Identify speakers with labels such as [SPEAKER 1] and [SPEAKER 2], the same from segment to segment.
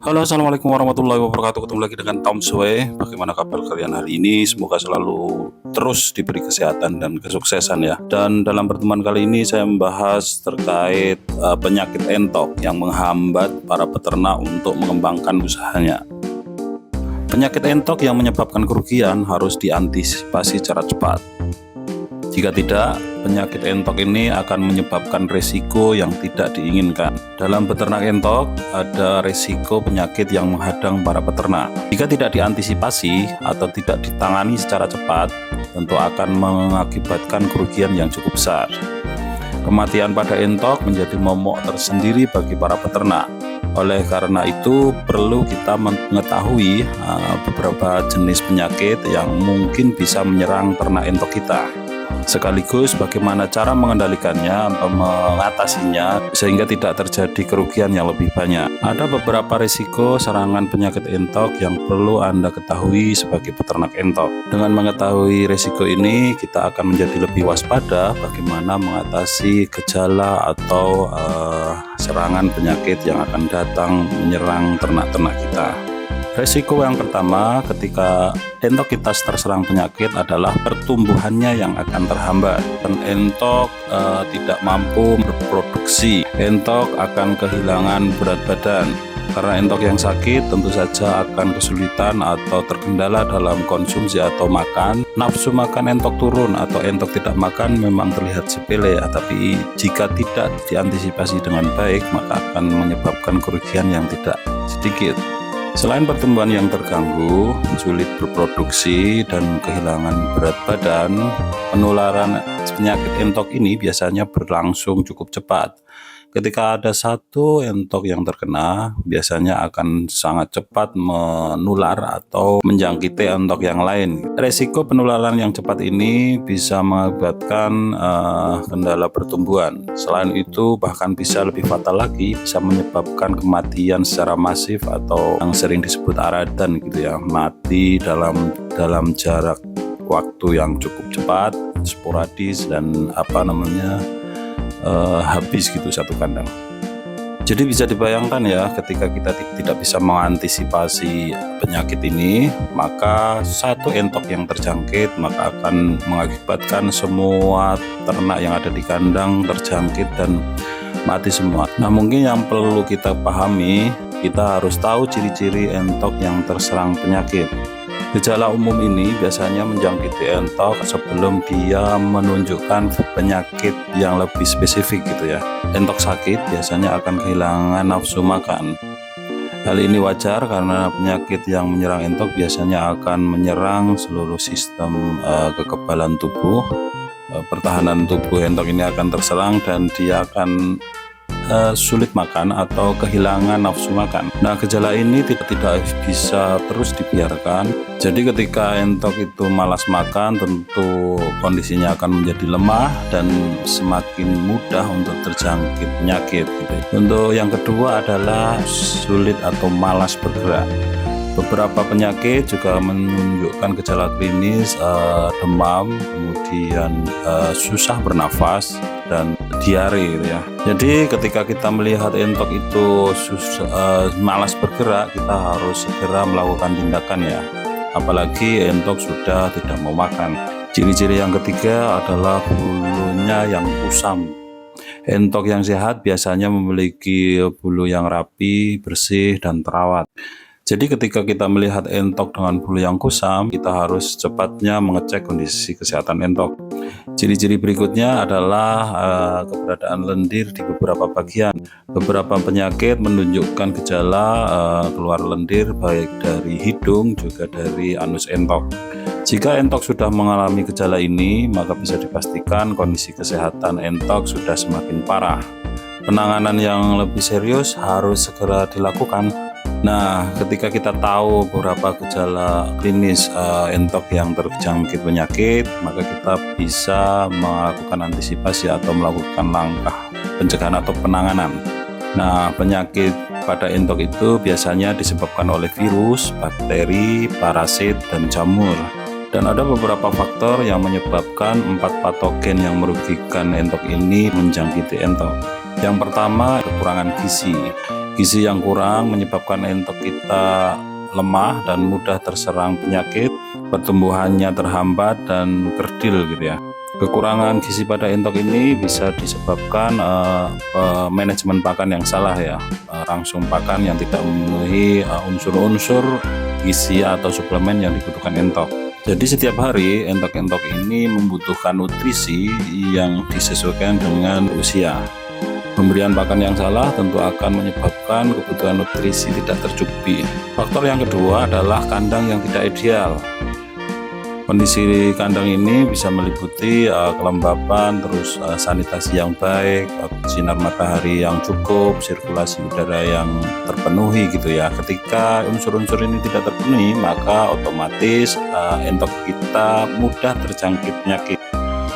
[SPEAKER 1] Halo, assalamualaikum warahmatullahi wabarakatuh. Ketemu lagi dengan Tom Sue. Bagaimana kabar kalian hari ini? Semoga selalu terus diberi kesehatan dan kesuksesan ya. Dan dalam pertemuan kali ini saya membahas terkait penyakit entok yang menghambat para peternak untuk mengembangkan usahanya. Penyakit entok yang menyebabkan kerugian harus diantisipasi secara cepat. Jika tidak, penyakit entok ini akan menyebabkan risiko yang tidak diinginkan. Dalam beternak entok, ada risiko penyakit yang menghadang para peternak. Jika tidak diantisipasi atau tidak ditangani secara cepat, tentu akan mengakibatkan kerugian yang cukup besar. Kematian pada entok menjadi momok tersendiri bagi para peternak. Oleh karena itu, perlu kita mengetahui beberapa jenis penyakit yang mungkin bisa menyerang ternak entok kita. Sekaligus bagaimana cara mengendalikannya atau mengatasinya sehingga tidak terjadi kerugian yang lebih banyak. Ada beberapa risiko serangan penyakit entok yang perlu Anda ketahui sebagai peternak entok. Dengan mengetahui risiko ini, kita akan menjadi lebih waspada bagaimana mengatasi gejala atau serangan penyakit yang akan datang menyerang ternak-ternak kita. Risiko yang pertama ketika entok kita terserang penyakit adalah pertumbuhannya yang akan terhambat. Entok tidak mampu berproduksi, entok akan kehilangan berat badan. Karena entok yang sakit tentu saja akan kesulitan atau terkendala dalam konsumsi atau makan. Nafsu makan entok turun atau entok tidak makan memang terlihat sepele ya, tapi jika tidak diantisipasi dengan baik maka akan menyebabkan kerugian yang tidak sedikit. Selain pertumbuhan yang terganggu, sulit berproduksi, dan kehilangan berat badan, penularan penyakit entok ini biasanya berlangsung cukup cepat. Ketika ada satu entok yang terkena, biasanya akan sangat cepat menular atau menjangkiti entok yang lain. Resiko penularan yang cepat ini bisa mengakibatkan kendala pertumbuhan. Selain itu, bahkan bisa lebih fatal lagi, bisa menyebabkan kematian secara masif atau yang sering disebut aradan gitu ya, mati dalam jarak waktu yang cukup cepat, sporadis dan habis gitu satu kandang. Jadi bisa dibayangkan ya, ketika kita tidak bisa mengantisipasi penyakit ini, maka satu entok yang terjangkit maka akan mengakibatkan semua ternak yang ada di kandang terjangkit dan mati semua. Nah, mungkin yang perlu kita pahami, kita harus tahu ciri-ciri entok yang terserang penyakit. Gejala umum ini biasanya menjangkiti entok sebelum dia menunjukkan penyakit yang lebih spesifik gitu ya. Entok sakit biasanya akan kehilangan nafsu makan. Hal ini wajar karena penyakit yang menyerang entok biasanya akan menyerang seluruh sistem kekebalan tubuh. Pertahanan tubuh entok ini akan terserang dan dia akan sulit makan atau kehilangan nafsu makan. Nah, gejala ini tidak bisa terus dibiarkan. Jadi ketika entok itu malas makan, tentu kondisinya akan menjadi lemah dan semakin mudah untuk terjangkit penyakit gitu. Untuk yang kedua adalah sulit atau malas bergerak. Beberapa penyakit juga menunjukkan gejala klinis demam, kemudian susah bernafas dan diare gitu ya. Jadi ketika kita melihat entok itu malas bergerak, kita harus segera melakukan tindakan ya. Apalagi entok sudah tidak mau makan. Ciri-ciri yang ketiga adalah bulunya yang kusam. Entok yang sehat biasanya memiliki bulu yang rapi, bersih, dan terawat. Jadi ketika kita melihat entok dengan bulu yang kusam, kita harus cepatnya mengecek kondisi kesehatan entok. Ciri-ciri berikutnya adalah keberadaan lendir di beberapa bagian. Beberapa penyakit menunjukkan gejala keluar lendir baik dari hidung juga dari anus entok. Jika entok sudah mengalami gejala ini, maka bisa dipastikan kondisi kesehatan entok sudah semakin parah. Penanganan yang lebih serius harus segera dilakukan. Nah, ketika kita tahu beberapa gejala klinis entok yang terjangkit penyakit, maka kita bisa melakukan antisipasi atau melakukan langkah pencegahan atau penanganan. Nah, penyakit pada entok itu biasanya disebabkan oleh virus, bakteri, parasit, dan jamur. Dan ada beberapa faktor yang menyebabkan 4 patogen yang merugikan entok ini menjangkiti entok. Yang pertama, kekurangan gizi. Gizi yang kurang menyebabkan entok kita lemah dan mudah terserang penyakit, pertumbuhannya terhambat dan kerdil gitu ya. Kekurangan gizi pada entok ini bisa disebabkan manajemen pakan yang salah ya, rangsum pakan yang tidak memenuhi unsur-unsur gizi atau suplemen yang dibutuhkan entok. Jadi setiap hari entok-entok ini membutuhkan nutrisi yang disesuaikan dengan usia. Pemberian pakan yang salah tentu akan menyebabkan kebutuhan nutrisi tidak tercukupi. Faktor yang kedua adalah kandang yang tidak ideal. Kondisi kandang ini bisa meliputi kelembapan, terus sanitasi yang baik, sinar matahari yang cukup, sirkulasi udara yang terpenuhi gitu ya. Ketika unsur-unsur ini tidak terpenuhi, maka otomatis entok kita mudah terjangkit penyakit.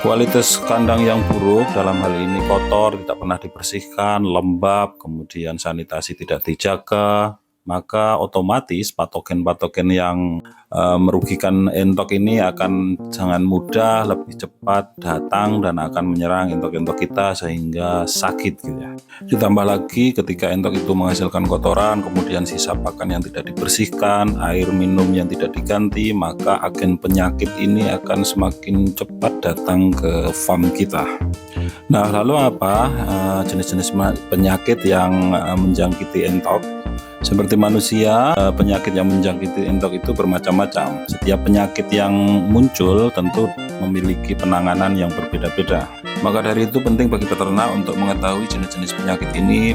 [SPEAKER 1] Kualitas kandang yang buruk dalam hal ini kotor, tidak pernah dibersihkan, lembab, kemudian sanitasi tidak dijaga, maka otomatis patogen-patogen yang merugikan entok ini akan sangat mudah, lebih cepat datang dan akan menyerang entok-entok kita sehingga sakit gitu ya. Ditambah lagi ketika entok itu menghasilkan kotoran, kemudian sisa pakan yang tidak dibersihkan, air minum yang tidak diganti, maka agen penyakit ini akan semakin cepat datang ke farm kita. Nah, lalu apa jenis-jenis penyakit yang menjangkiti entok? Seperti manusia, penyakit yang menjangkiti entok itu bermacam-macam. Setiap penyakit yang muncul tentu memiliki penanganan yang berbeda-beda. Maka dari itu penting bagi peternak untuk mengetahui jenis-jenis penyakit ini.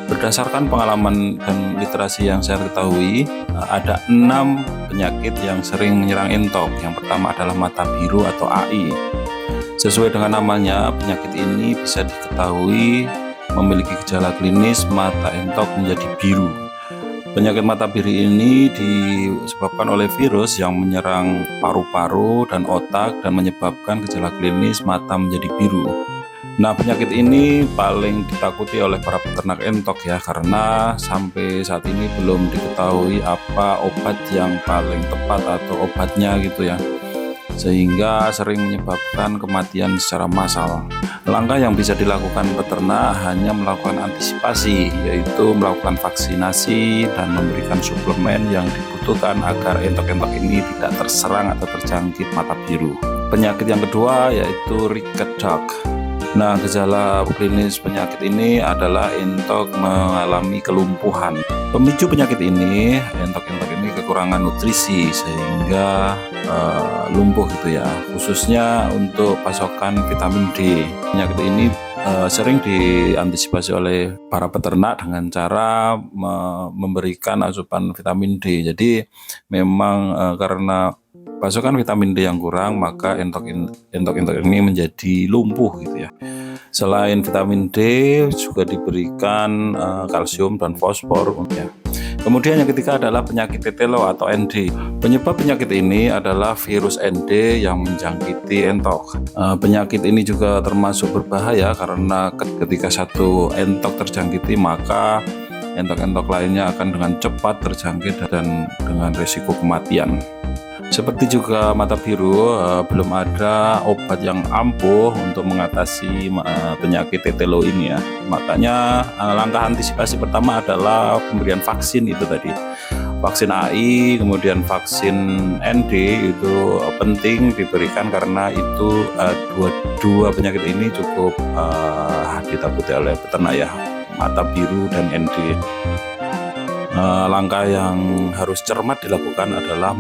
[SPEAKER 1] Berdasarkan pengalaman dan literasi yang saya ketahui, ada 6 penyakit yang sering menyerang entok. Yang pertama adalah mata biru atau AI. Sesuai dengan namanya, penyakit ini bisa diketahui memiliki gejala klinis mata entok menjadi biru. Penyakit mata biru ini disebabkan oleh virus yang menyerang paru-paru dan otak dan menyebabkan gejala klinis mata menjadi biru. Nah, penyakit ini paling ditakuti oleh para peternak entok ya, karena sampai saat ini belum diketahui apa obat yang paling tepat atau obatnya gitu ya, sehingga sering menyebabkan kematian secara massal. Langkah yang bisa dilakukan peternak hanya melakukan antisipasi, yaitu melakukan vaksinasi dan memberikan suplemen yang dibutuhkan agar entok-entok ini tidak terserang atau terjangkit mata biru. Penyakit yang kedua yaitu ricket dog. Nah, gejala klinis penyakit ini adalah entok mengalami kelumpuhan. Pemicu penyakit ini, entok-entok ini kekurangan nutrisi sehingga lumpuh gitu ya, khususnya untuk pasokan vitamin D. Penyakit ini sering diantisipasi oleh para peternak dengan cara memberikan asupan vitamin D. Jadi memang karena pasokan vitamin D yang kurang, maka entok-entok ini menjadi lumpuh gitu ya. Selain vitamin D juga diberikan kalsium dan fosfor ya. Kemudian yang ketiga adalah penyakit tetelo atau ND. Penyebab penyakit ini adalah virus ND yang menjangkiti entok. Penyakit ini juga termasuk berbahaya karena ketika satu entok terjangkiti, maka entok-entok lainnya akan dengan cepat terjangkit dan dengan risiko kematian. Seperti juga mata biru, belum ada obat yang ampuh untuk mengatasi penyakit tetelo ini ya. Makanya langkah antisipasi pertama adalah pemberian vaksin itu tadi. Vaksin AI, kemudian vaksin ND itu penting diberikan karena itu dua penyakit ini cukup ditakuti oleh peternak ya, mata biru dan ND. Langkah yang harus cermat dilakukan adalah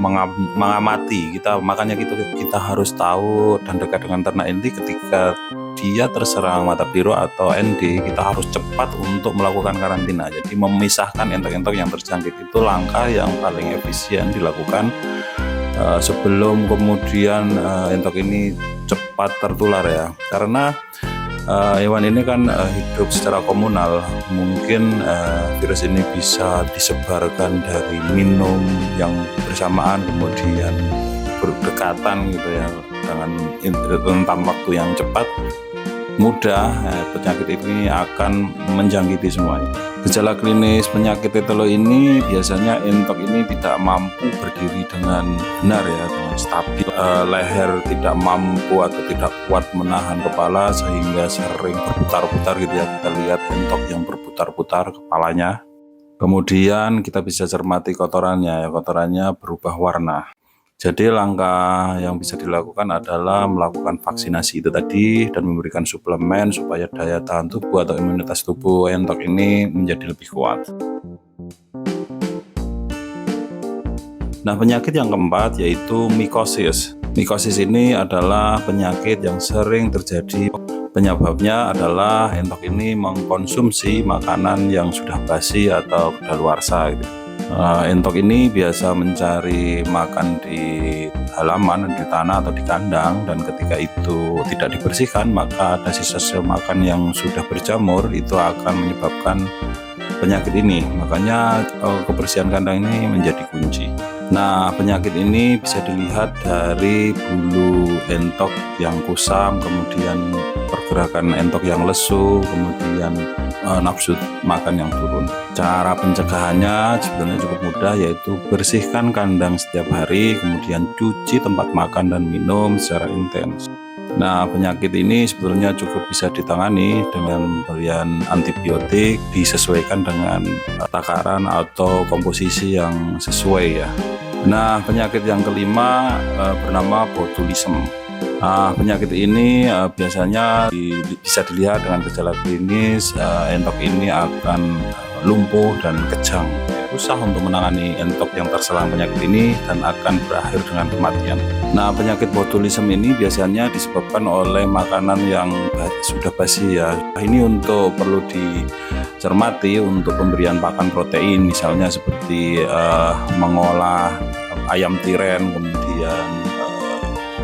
[SPEAKER 1] mengamati kita, makanya kita harus tahu dan dekat dengan ternak ini. Ketika dia terserang mata biru atau ND, kita harus cepat untuk melakukan karantina. Jadi memisahkan entok-entok yang terjangkit itu langkah yang paling efisien dilakukan sebelum kemudian entok ini cepat tertular ya, karena hewan ini kan hidup secara komunal. Mungkin virus ini bisa disebarkan dari minum yang bersamaan, kemudian berdekatan gitu ya, dengan rentang waktu yang cepat. mudah, penyakit ini akan menjangkiti semuanya. Gejala klinis penyakit tetelo ini biasanya entok ini tidak mampu berdiri dengan benar ya, dengan stabil. Leher tidak mampu atau tidak kuat menahan kepala sehingga sering berputar-putar gitu ya. Kita lihat entok yang berputar-putar kepalanya. Kemudian kita bisa cermati kotorannya ya, kotorannya berubah warna. Jadi langkah yang bisa dilakukan adalah melakukan vaksinasi itu tadi dan memberikan suplemen supaya daya tahan tubuh atau imunitas tubuh entok ini menjadi lebih kuat. Nah, penyakit yang keempat yaitu mikosis. Mikosis ini adalah penyakit yang sering terjadi. Penyebabnya adalah entok ini mengkonsumsi makanan yang sudah basi atau kadaluarsa gitu. Entok ini biasa mencari makan di halaman, di tanah atau di kandang, dan ketika itu tidak dibersihkan maka ada sisa-sisa makan yang sudah berjamur itu akan menyebabkan penyakit ini. Makanya kebersihan kandang ini menjadi kunci. Nah, penyakit ini bisa dilihat dari bulu entok yang kusam, kemudian pergerakan entok yang lesu, kemudian nafsu makan yang turun. Cara pencegahannya sebenarnya cukup mudah, yaitu bersihkan kandang setiap hari, kemudian cuci tempat makan dan minum secara intens. Nah, penyakit ini sebetulnya cukup bisa ditangani dengan pemberian antibiotik disesuaikan dengan takaran atau komposisi yang sesuai ya. Nah, penyakit yang kelima bernama botulism. Nah, penyakit ini biasanya bisa dilihat dengan gejala klinis. Entok ini akan lumpuh dan kejang. Susah untuk menangani entok yang terserang penyakit ini dan akan berakhir dengan kematian. Nah, penyakit botulism ini biasanya disebabkan oleh makanan yang sudah basi ya. Ini perlu dicermati untuk pemberian pakan protein, misalnya seperti mengolah ayam tiren, kemudian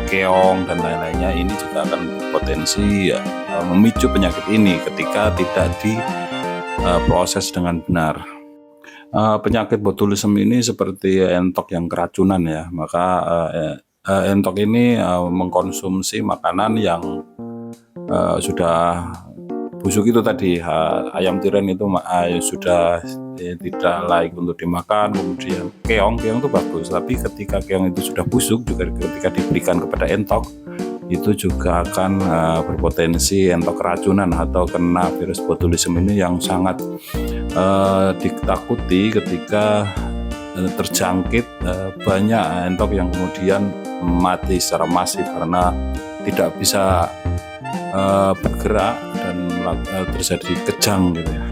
[SPEAKER 1] keong dan lain-lainnya. Ini juga akan berpotensi memicu penyakit ini ketika tidak diproses dengan benar. Penyakit botulism ini seperti entok yang keracunan ya, maka entok ini mengkonsumsi makanan yang sudah busuk itu tadi. Ayam tiren itu sudah tidak layak untuk dimakan. Kemudian keong itu bagus, tapi ketika keong itu sudah busuk, juga ketika diberikan kepada entok itu juga akan berpotensi entok keracunan atau kena virus botulism ini yang sangat ditakuti ketika terjangkit. Banyak entok yang kemudian mati secara masif karena tidak bisa bergerak dan terjadi kejang gitu ya.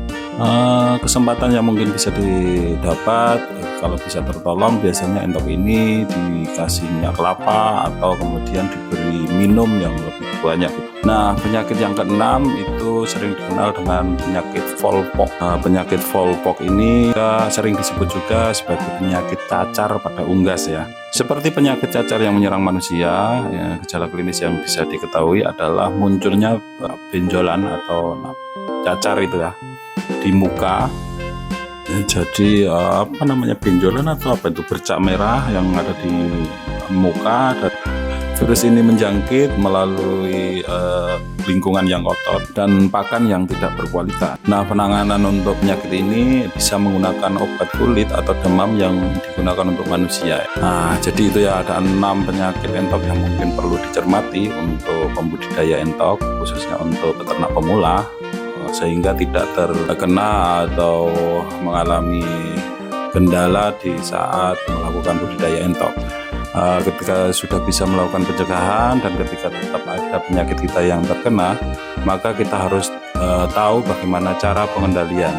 [SPEAKER 1] Kesempatan yang mungkin bisa didapat kalau bisa tertolong, biasanya entok ini dikasih minyak kelapa atau kemudian diberi minum yang lebih banyak. Nah, penyakit yang keenam itu sering dikenal dengan penyakit Volpox. Penyakit Volpox ini sering disebut juga sebagai penyakit cacar pada unggas ya. Seperti penyakit cacar yang menyerang manusia, ya, gejala klinis yang bisa diketahui adalah munculnya benjolan atau cacar itu ya di muka. Jadi benjolan atau bercak merah yang ada di muka, dan virus ini menjangkit melalui lingkungan yang kotor dan pakan yang tidak berkualitas. Nah, penanganan untuk penyakit ini bisa menggunakan obat kulit atau demam yang digunakan untuk manusia. Nah, jadi itu ya, ada 6 penyakit entok yang mungkin perlu dicermati untuk pembudidaya entok, khususnya untuk peternak pemula, sehingga tidak terkena atau mengalami kendala di saat melakukan budidaya entok. Ketika sudah bisa melakukan pencegahan dan ketika tetap ada penyakit kita yang terkena, maka kita harus tahu bagaimana cara pengendalian.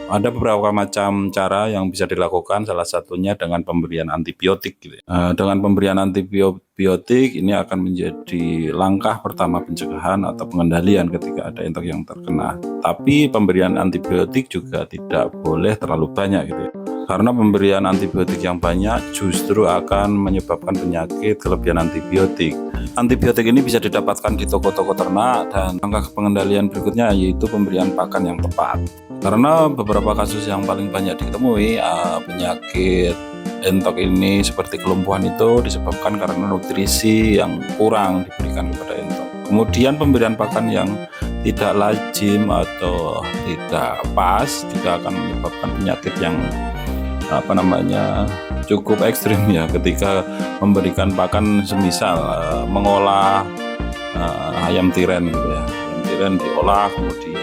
[SPEAKER 1] Ada beberapa macam cara yang bisa dilakukan, salah satunya dengan pemberian antibiotik gitu. Dengan pemberian antibiotik ini akan menjadi langkah pertama pencegahan atau pengendalian ketika ada entok yang terkena. Tapi pemberian antibiotik juga tidak boleh terlalu banyak gitu ya. Karena pemberian antibiotik yang banyak justru akan menyebabkan penyakit kelebihan antibiotik. Antibiotik ini bisa didapatkan di toko-toko ternak, dan langkah pengendalian berikutnya yaitu pemberian pakan yang tepat. Karena beberapa kasus yang paling banyak ditemui penyakit entok ini seperti kelumpuhan itu disebabkan karena nutrisi yang kurang diberikan kepada entok. Kemudian pemberian pakan yang tidak lazim atau tidak pas juga akan menyebabkan penyakit yang cukup ekstrim ya, ketika memberikan pakan semisal mengolah ayam tiren gitu ya. Ayam tiren diolah kemudian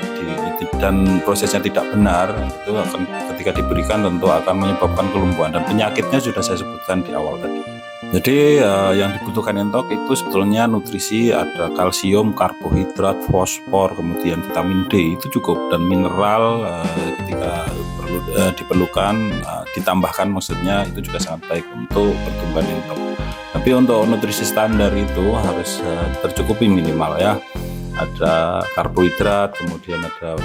[SPEAKER 1] dan prosesnya tidak benar, itu akan ketika diberikan tentu akan menyebabkan kelumpuhan dan penyakitnya sudah saya sebutkan di awal tadi. Jadi yang dibutuhkan entok itu sebetulnya nutrisi, ada kalsium, karbohidrat, fosfor, kemudian vitamin D itu cukup, dan mineral ketika diperlukan ditambahkan, maksudnya itu juga sangat baik untuk pertumbuhan entok. Tapi untuk nutrisi standar itu harus tercukupi minimal ya. Ada karbohidrat, kemudian ada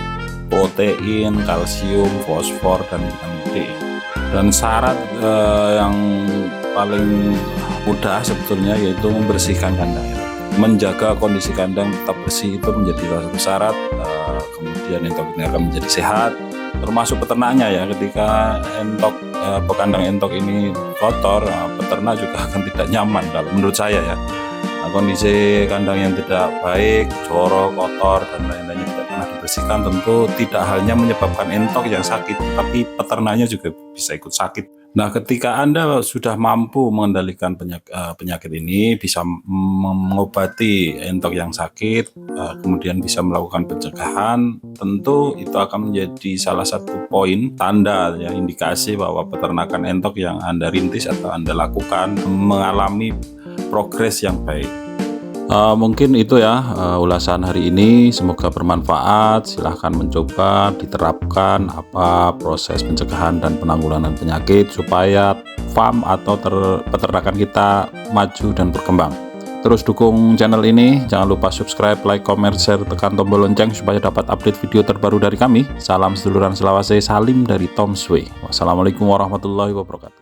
[SPEAKER 1] protein, kalsium, fosfor, dan vitamin D. Dan syarat yang paling mudah sebetulnya yaitu membersihkan kandang. Menjaga kondisi kandang tetap bersih itu menjadi salah satu syarat. Kemudian entok ini akan menjadi sehat, termasuk peternaknya ya. Ketika kandang entok ini kotor, peternak juga akan tidak nyaman kalau menurut saya ya. Kondisi kandang yang tidak baik, jorok, kotor, dan lain-lainnya tidak pernah dibersihkan, tentu tidak hanya menyebabkan entok yang sakit, tapi peternaknya juga bisa ikut sakit. Nah, ketika Anda sudah mampu mengendalikan penyakit ini, bisa mengobati entok yang sakit, kemudian bisa melakukan pencegahan, tentu itu akan menjadi salah satu poin tanda ya, indikasi bahwa peternakan entok yang Anda rintis atau Anda lakukan mengalami progres yang baik. Mungkin itu ya ulasan hari ini, semoga bermanfaat. Silahkan mencoba diterapkan apa proses pencegahan dan penanggulangan penyakit supaya farm atau peternakan kita maju dan berkembang. Terus dukung channel ini, jangan lupa subscribe, like, comment, share, tekan tombol lonceng supaya dapat update video terbaru dari kami. Salam seduluran Selawase, salim dari Tom Sway. Wassalamualaikum warahmatullahi wabarakatuh.